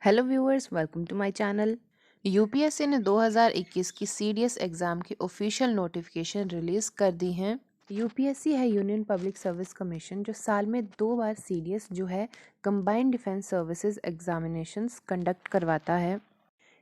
Hello viewers, welcome to my channel. UPSC ने 2021 की CDS exam की ऑफिशियल नोटिफिकेशन रिलीज़ कर दी हैं। यूपीएससी है यूनियन पब्लिक सर्विस कमीशन जो साल में 2 बार सीडीएस जो है combined defence services examinations conduct करवाता है।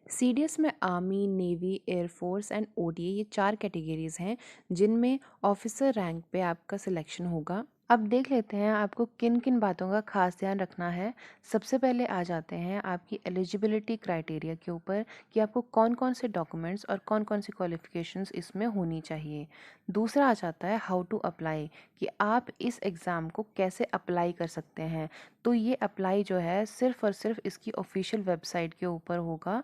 सीडीएस में army, navy, air force and ODA ये 4 कैटेगरीज हैं जिनमें ऑफिसर रैंक पे आपका सिलेक्शन होगा। अब देख लेते हैं आपको किन किन बातों का खास ध्यान रखना है। सबसे पहले आ जाते हैं आपकी एलिजिबिलिटी क्राइटेरिया के ऊपर कि आपको कौन कौन से डॉक्यूमेंट्स और कौन कौन सी क्वालिफिकेशंस इसमें होनी चाहिए। दूसरा आ जाता है हाउ टू अप्लाई, कि आप इस एग्ज़ाम को कैसे अप्लाई कर सकते हैं। तो ये अप्लाई जो है सिर्फ और सिर्फ इसकी ऑफिशियल वेबसाइट के ऊपर होगा,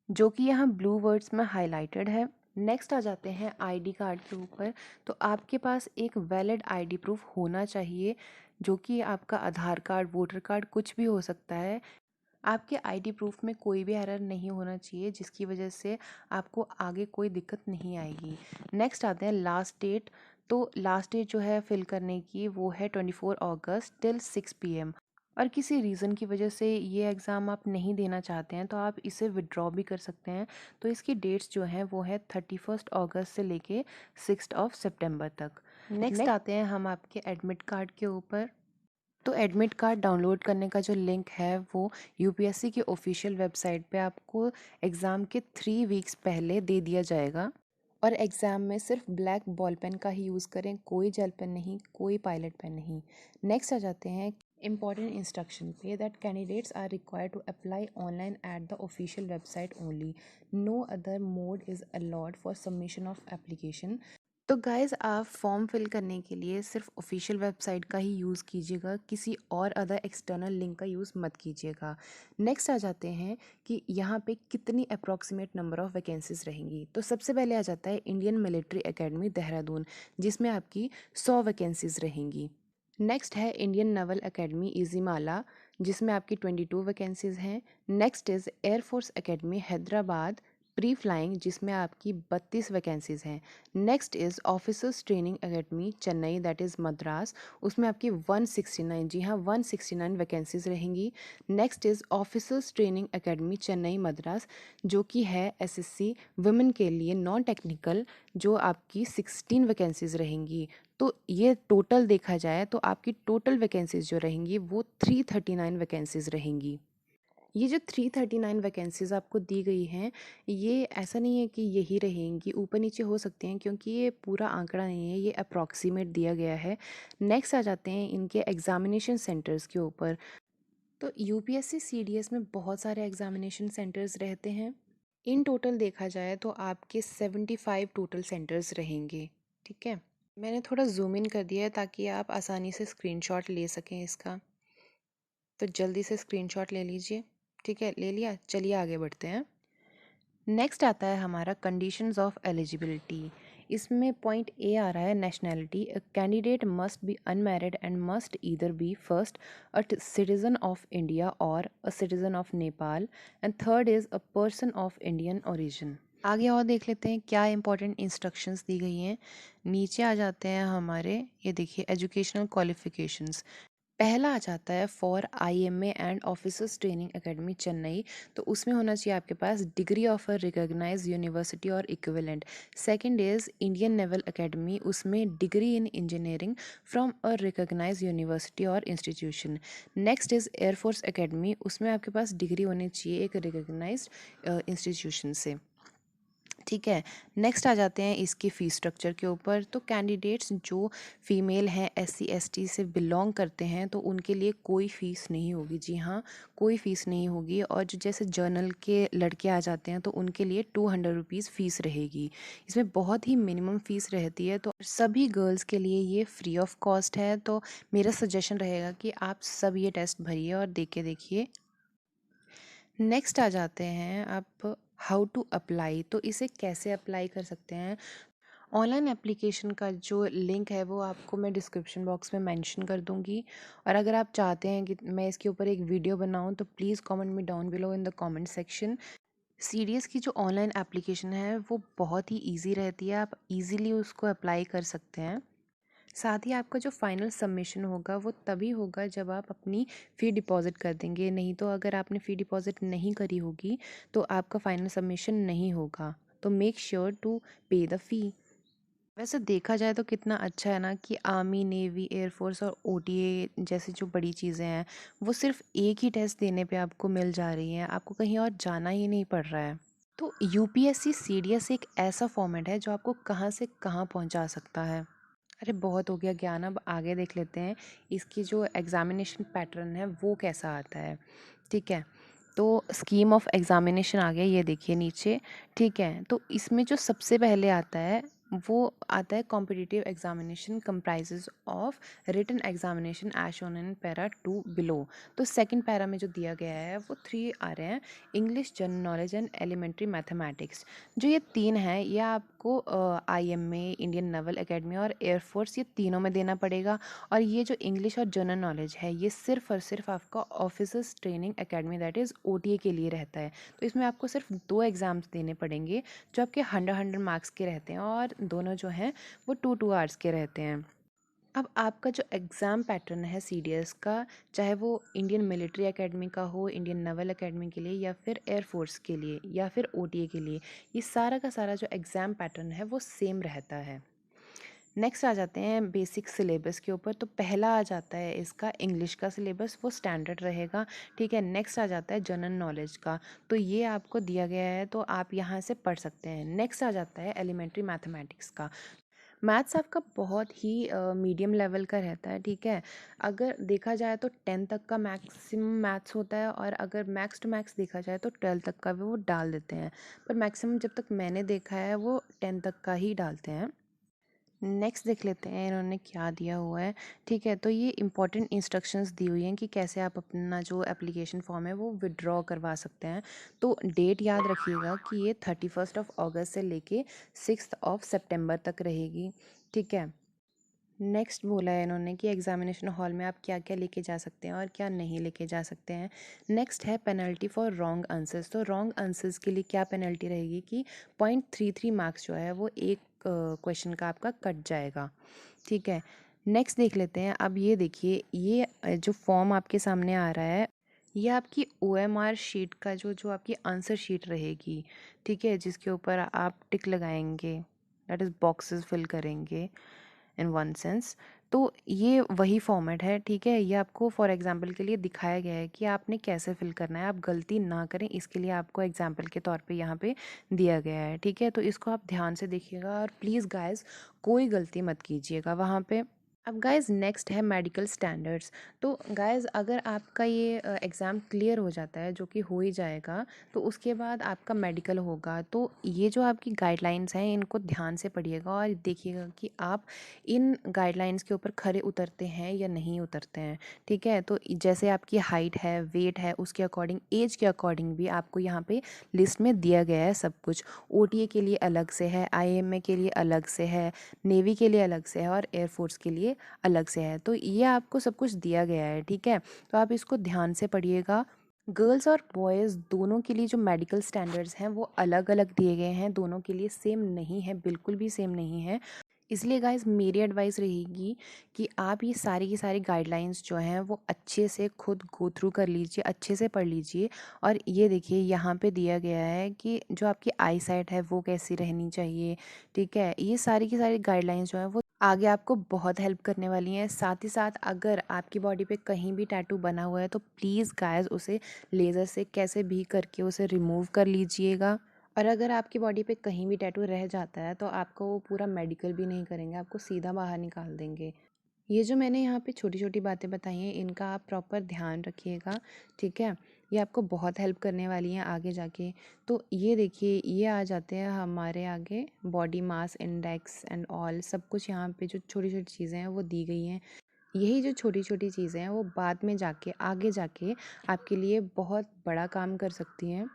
जो कि यहाँ ब्लू वर्ड्स में हाईलाइटेड है। नेक्स्ट आ जाते हैं आईडी कार्ड के ऊपर। तो आपके पास एक वैलिड आईडी प्रूफ होना चाहिए, जो कि आपका आधार कार्ड, वोटर कार्ड कुछ भी हो सकता है। आपके आईडी प्रूफ में कोई भी एरर नहीं होना चाहिए जिसकी वजह से आपको आगे कोई दिक्कत नहीं आएगी। नेक्स्ट आते हैं लास्ट डेट। तो लास्ट डेट जो है फिल करने की वो है 24 अगस्त टिल 6 PM। और किसी रीज़न की वजह से ये एग्ज़ाम आप नहीं देना चाहते हैं तो आप इसे विड्रॉ भी कर सकते हैं। तो इसकी डेट्स जो हैं वो है 31 अगस्त से लेके 6 सितंबर तक। नेक्स्ट आते हैं हम आपके एडमिट कार्ड के ऊपर। तो एडमिट कार्ड डाउनलोड करने का जो लिंक है वो यूपीएससी की ऑफिशियल वेबसाइट पे आपको एग्ज़ाम के 3 वीक्स पहले दे दिया जाएगा। और एग्ज़ाम में सिर्फ ब्लैक बॉल पेन का ही यूज़ करें, कोई जेल पेन नहीं, कोई पायलट पेन नहीं। नेक्स्ट आ जाते हैं important instruction पे that candidates are required to apply online at the official website only. No other mode is allowed for submission of application. तो गाइज़, आप फॉर्म फिल करने के लिए सिर्फ ऑफिशियल वेबसाइट का ही यूज़ कीजिएगा, किसी और अदर एक्सटर्नल लिंक का यूज़ मत कीजिएगा। नेक्स्ट आ जाते हैं कि यहाँ पे कितनी अप्रॉक्सीमेट नंबर ऑफ़ वैकेंसीज़ रहेंगी। तो सबसे पहले आ जाता है इंडियन मिलिट्री एकेडमी देहरादून, जिसमें आपकी 100 वैकेंसीज़ रहेंगी। नेक्स्ट है इंडियन नेवल एकेडमी इजीमाला, जिसमें आपकी 22 वैकेंसीज़ हैं। Next is air force academy Hyderabad pre flying, जिसमें आपकी 32 वैकेंसीज़ हैं। Next is officers training academy Chennai, that is Madras, उसमें आपकी 169, जी हाँ 169 वैकेंसीज़ रहेंगी। Next is officers training academy Chennai Madras, जो कि है एसएससी वुमेन के लिए नॉन टेक्निकल, जो आपकी 16 वैकेंसीज़ रहेंगी। तो ये टोटल देखा जाए तो आपकी टोटल वैकेंसीज़ जो रहेंगी वो 339 वैकेंसीज़ रहेंगी। ये जो 339 वैकेंसीज़ आपको दी गई हैं, ये ऐसा नहीं है कि यही रहेंगी, ऊपर नीचे हो सकती हैं, क्योंकि ये पूरा आंकड़ा नहीं है, ये अप्रॉक्सीमेट दिया गया है। नेक्स्ट आ जाते हैं इनके एग्जामिनेशन सेंटर्स के ऊपर। तो यूपीएससी सीडीएस में बहुत सारे एग्जामिनेशन सेंटर्स रहते हैं। इन टोटल देखा जाए तो आपके 75 टोटल सेंटर्स रहेंगे। ठीक है, मैंने थोड़ा जूम इन कर दिया है ताकि आप आसानी से स्क्रीनशॉट ले सकें इसका। तो जल्दी से स्क्रीनशॉट ले लीजिए। ठीक है, ले लिया, चलिए आगे बढ़ते हैं। नेक्स्ट आता है हमारा कंडीशंस ऑफ एलिजिबिलिटी। इसमें पॉइंट ए आ रहा है nationality. A candidate must be unmarried and must either be first a citizen of India और a citizen of Nepal, and third is a person of Indian origin. आगे और देख लेते हैं क्या इंपॉर्टेंट इंस्ट्रक्शंस दी गई हैं। नीचे आ जाते हैं हमारे, ये देखिए, एजुकेशनल क्वालिफिकेशंस। पहला आ जाता है for IMA and officers training academy Chennai. तो उसमें होना चाहिए आपके पास degree of a recognized university और equivalent. Second is Indian naval academy, उसमें degree in engineering from a recognized university और institution. Next is air force academy, उसमें आपके पास डिग्री होनी चाहिए एक रिकॉग्नाइज्ड इंस्टीट्यूशन से। ठीक है, नेक्स्ट आ जाते हैं इसकी फ़ीस स्ट्रक्चर के ऊपर। तो कैंडिडेट्स जो फीमेल हैं, एससी एसटी से बिलोंग करते हैं, तो उनके लिए कोई फ़ीस नहीं होगी। जी हाँ, कोई फ़ीस नहीं होगी। और जो जैसे जर्नल के लड़के आ जाते हैं तो उनके लिए 200 रुपीज़ फ़ीस रहेगी। इसमें बहुत ही मिनिमम फ़ीस रहती है। तो सभी गर्ल्स के लिए ये फ्री ऑफ कॉस्ट है। तो मेरा सजेशन रहेगा कि आप सब ये टेस्ट भरिए और दे के देखिए। नेक्स्ट आ जाते हैं आप हाउ टू अप्लाई। तो इसे कैसे अप्लाई कर सकते हैं। ऑनलाइन एप्लीकेशन का जो लिंक है वो आपको मैं डिस्क्रिप्शन बॉक्स में मेंशन कर दूंगी। और अगर आप चाहते हैं कि मैं इसके ऊपर एक वीडियो बनाऊं तो please comment me down below in the comment section. CDS की जो ऑनलाइन एप्लीकेशन है वो बहुत ही ईजी रहती है, आप इजीली उसको अप्लाई कर सकते हैं। साथ ही आपका जो फाइनल सबमिशन होगा वो तभी होगा जब आप अपनी फ़ी डिपॉज़िट कर देंगे, नहीं तो अगर आपने फ़ी डिपॉज़िट नहीं करी होगी तो आपका फाइनल सबमिशन नहीं होगा। तो मेक श्योर टू पे द फ़ी। वैसे देखा जाए तो कितना अच्छा है ना कि आर्मी, नेवी, एयरफोर्स और ओटीए जैसी जो बड़ी चीज़ें हैं वो सिर्फ एक ही टेस्ट देने पे आपको मिल जा रही हैं, आपको कहीं और जाना ही नहीं पड़ रहा है। तो यूपीएससी सीडीएस एक ऐसा फॉर्मेट है जो आपको कहाँ से कहाँ पहुँचा सकता है। अरे बहुत हो गया ज्ञान, अब आगे देख लेते हैं इसकी जो एग्ज़ामिनेशन पैटर्न है वो कैसा आता है। ठीक है, तो स्कीम ऑफ एग्ज़ामिनेशन आ गया, ये देखिए नीचे। ठीक है, तो इसमें जो सबसे पहले आता है वो आता है competitive examination comprises of written examination as shown in para 2 below. तो सेकंड पैरा में जो दिया गया है वो 3 आ रहे हैं, English, general knowledge and elementary mathematics. जो ये 3 हैं ये आपको आईएमए, इंडियन नेवल एकेडमी और एयरफोर्स, ये तीनों में देना पड़ेगा। और ये जो इंग्लिश और जनरल नॉलेज है ये सिर्फ और सिर्फ आपका officers training academy that is OTA के लिए रहता है। तो इसमें आपको सिर्फ 2 एग्ज़ाम्स देने पड़ेंगे जो आपके 100 मार्क्स के रहते हैं, और दोनों जो हैं वो 2 आवर्स के रहते हैं। अब आपका जो एग्ज़ाम पैटर्न है सीडीएस का, चाहे वो इंडियन मिलिट्री एकेडमी का हो, इंडियन नेवल एकेडमी के लिए, या फिर एयरफोर्स के लिए, या फिर ओटीए के लिए, ये सारा का सारा जो एग्ज़ाम पैटर्न है वो सेम रहता है। नेक्स्ट आ जाते हैं बेसिक सिलेबस के ऊपर। तो पहला आ जाता है इसका इंग्लिश का सिलेबस, वो स्टैंडर्ड रहेगा। ठीक है, नेक्स्ट आ जाता है जनरल नॉलेज का, तो ये आपको दिया गया है तो आप यहाँ से पढ़ सकते हैं। नेक्स्ट आ जाता है एलिमेंट्री मैथमेटिक्स का। मैथ्स आपका बहुत ही मीडियम लेवल का रहता है। ठीक है, अगर देखा जाए तो 10 तक का मैक्सिमम मैथ्स होता है, और अगर मैक्स टू मैक्स देखा जाए तो 12 तक का भी वो डाल देते हैं, पर मैक्सिमम जब तक मैंने देखा है वो 10 तक का ही डालते हैं। नेक्स्ट देख लेते हैं इन्होंने क्या दिया हुआ है। ठीक है, तो ये इंपॉर्टेंट इंस्ट्रक्शंस दी हुई हैं कि कैसे आप अपना जो एप्लीकेशन फॉर्म है वो विड्रॉ करवा सकते हैं। तो डेट याद रखिएगा कि ये 31 अगस्त से लेके 6 सितंबर तक रहेगी। ठीक है, नेक्स्ट बोला है इन्होंने कि एग्जामिनेशन हॉल में आप क्या क्या लेके जा सकते हैं और क्या नहीं लेके जा सकते हैं। नेक्स्ट है पेनल्टी फॉर रॉन्ग आंसर्स। तो रॉन्ग आंसर्स के लिए क्या पेनल्टी रहेगी कि 0.33 मार्क्स जो है वो एक क्वेश्चन का आपका कट जाएगा। ठीक है, नेक्स्ट देख लेते हैं। अब ये देखिए, ये जो फॉर्म आपके सामने आ रहा है ये आपकी ओएमआर शीट का जो जो आपकी आंसर शीट रहेगी। ठीक है, जिसके ऊपर आप टिक लगाएंगे, दैट इज़ बॉक्सेस फिल करेंगे इन वन सेंस। तो ये वही फॉर्मेट है। ठीक है, ये आपको फॉर एग्जांपल के लिए दिखाया गया है कि आपने कैसे फिल करना है, आप गलती ना करें इसके लिए आपको एग्जांपल के तौर पे यहाँ पे दिया गया है। ठीक है, तो इसको आप ध्यान से देखिएगा और प्लीज़ गाइस कोई गलती मत कीजिएगा वहाँ पे। अब गाइज़ नेक्स्ट है मेडिकल स्टैंडर्ड्स। तो गाइज़ अगर आपका ये एग्ज़ाम क्लियर हो जाता है, जो कि हो ही जाएगा, तो उसके बाद आपका मेडिकल होगा। तो ये जो आपकी गाइडलाइंस हैं इनको ध्यान से पढ़िएगा और देखिएगा कि आप इन गाइडलाइंस के ऊपर खरे उतरते हैं या नहीं उतरते हैं। ठीक है, तो जैसे आपकी हाइट है, वेट है, उसके अकॉर्डिंग, एज के अकॉर्डिंग भी आपको यहाँ पे लिस्ट में दिया गया है सब कुछ। ओटीए के लिए अलग से है, आईएमए के लिए अलग से है, नेवी के लिए अलग से है, और एयरफोर्स के लिए अलग से है। तो ये आपको सब कुछ दिया गया है। ठीक है, तो आप इसको ध्यान से पढ़िएगा। गर्ल्स और बॉयज़ दोनों के लिए जो मेडिकल स्टैंडर्ड्स हैं वो अलग अलग दिए गए हैं, दोनों के लिए सेम नहीं है, बिल्कुल भी सेम नहीं है। इसलिए गाइस मेरी एडवाइस रहेगी कि आप ये सारी की सारी गाइडलाइंस जो हैं वो अच्छे से खुद गो थ्रू कर लीजिए, अच्छे से पढ़ लीजिए। और ये देखिए यहाँ पे दिया गया है कि जो आपकी आई साइट है वो कैसी रहनी चाहिए। ठीक है, ये सारी की सारी गाइडलाइंस जो हैं वो आगे आपको बहुत हेल्प करने वाली हैं। साथ ही साथ अगर आपकी बॉडी पे कहीं भी टैटू बना हुआ है तो प्लीज़ गाइस उसे लेज़र से कैसे भी करके उसे रिमूव कर लीजिएगा। और अगर आपकी बॉडी पे कहीं भी टैटू रह जाता है तो आपको वो पूरा मेडिकल भी नहीं करेंगे, आपको सीधा बाहर निकाल देंगे। ये जो मैंने यहाँ पे छोटी छोटी बातें बताई हैं इनका आप प्रॉपर ध्यान रखिएगा। ठीक है, ये आपको बहुत हेल्प करने वाली हैं आगे जाके। तो ये देखिए, ये आ जाते हैं हमारे आगे body mass index and all, सब कुछ यहाँ पे जो छोटी छोटी चीज़ें हैं वो दी गई हैं। यही जो छोटी छोटी चीज़ें हैं वो बाद में जाके आगे जाके आपके लिए बहुत बड़ा काम कर सकती हैं।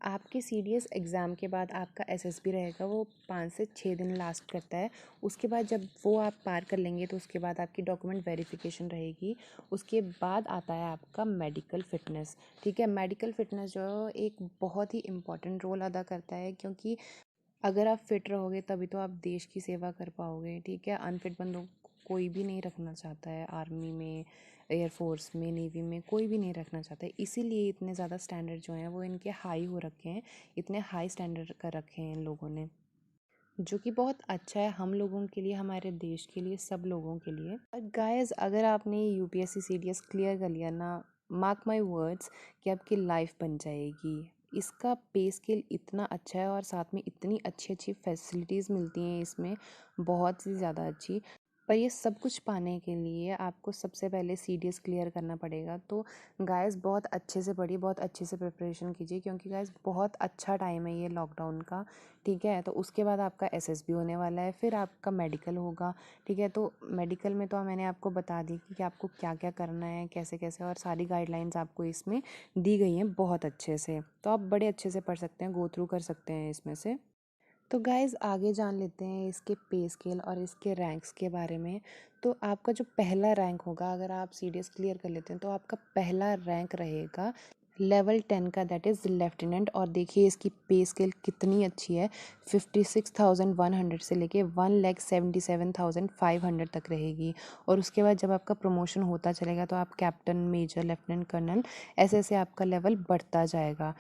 आपके सीडीएस एग्ज़ाम के बाद आपका एसएसबी रहेगा, वो 5 से 6 दिन लास्ट करता है। उसके बाद जब वो आप पार कर लेंगे तो उसके बाद आपकी डॉक्यूमेंट वेरिफिकेशन रहेगी। उसके बाद आता है आपका मेडिकल फ़िटनेस। ठीक है, मेडिकल फ़िटनेस जो एक बहुत ही इम्पॉर्टेंट रोल अदा करता है, क्योंकि अगर आप फिट रहोगे तभी तो आप देश की सेवा कर पाओगे। ठीक है, अनफिट बंदों कोई भी नहीं रखना चाहता है, आर्मी में, एयरफोर्स में, नेवी में कोई भी नहीं रखना चाहता है। इसीलिए इतने ज़्यादा स्टैंडर्ड जो हैं वो इनके हाई हो रखे हैं, इतने हाई स्टैंडर्ड कर रखे हैं इन लोगों ने, जो कि बहुत अच्छा है हम लोगों के लिए, हमारे देश के लिए, सब लोगों के लिए। और गाइस, अगर आपने यूपीएससी सीडीएस क्लियर कर लिया ना, मार्क माय वर्ड्स कि आपकी लाइफ बन जाएगी। इसका पे स्केल इतना अच्छा है और साथ में इतनी अच्छी अच्छी फैसिलिटीज़ मिलती हैं इसमें, बहुत ही ज़्यादा अच्छी। पर ये सब कुछ पाने के लिए आपको सबसे पहले सीडीएस क्लियर करना पड़ेगा। तो गाइस, बहुत अच्छे से पढ़िए, बहुत अच्छे से प्रिपरेशन कीजिए, क्योंकि गाइस बहुत अच्छा टाइम है ये लॉकडाउन का। ठीक है, तो उसके बाद आपका एसएसबी होने वाला है, फिर आपका मेडिकल होगा। ठीक है, तो मेडिकल में तो मैंने आपको बता दी कि आपको क्या क्या करना है, कैसे कैसे, और सारी गाइडलाइंस आपको इसमें दी गई हैं बहुत अच्छे से। तो आप बड़े अच्छे से पढ़ सकते हैं, गो थ्रू कर सकते हैं इसमें से। तो गाइज़, आगे जान लेते हैं इसके पे स्केल और इसके रैंक्स के बारे में। तो आपका जो पहला रैंक होगा, अगर आप सीडीएस क्लियर कर लेते हैं, तो आपका पहला रैंक रहेगा लेवल 10 का, दैट इज़ लेफ्टिनेंट। और देखिए इसकी पे स्केल कितनी अच्छी है, 56,100 से लेके 1,77,500 तक रहेगी। और उसके बाद जब आपका प्रमोशन होता चलेगा तो आप कैप्टन, मेजर, लेफ्टिनेंट, कर्नल, ऐसे ऐसे आपका लेवल बढ़ता जाएगा।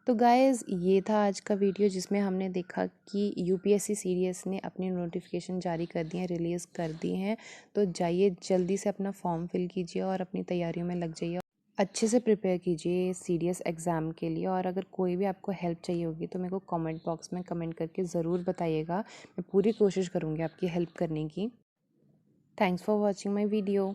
तो गाइज़, ये था आज का वीडियो जिसमें हमने देखा कि यूपीएससी सीडीएस ने अपनी नोटिफिकेशन जारी कर दी हैं, रिलीज़ कर दी हैं। तो जाइए जल्दी से अपना फॉर्म फिल कीजिए और अपनी तैयारियों में लग जाइए, अच्छे से प्रिपेयर कीजिए सीडीएस एग्ज़ाम के लिए। और अगर कोई भी आपको हेल्प चाहिए होगी तो मेरे को कमेंट बॉक्स में कमेंट करके ज़रूर बताइएगा, मैं पूरी कोशिश करूँगी आपकी हेल्प करने की। Thanks for watching my video.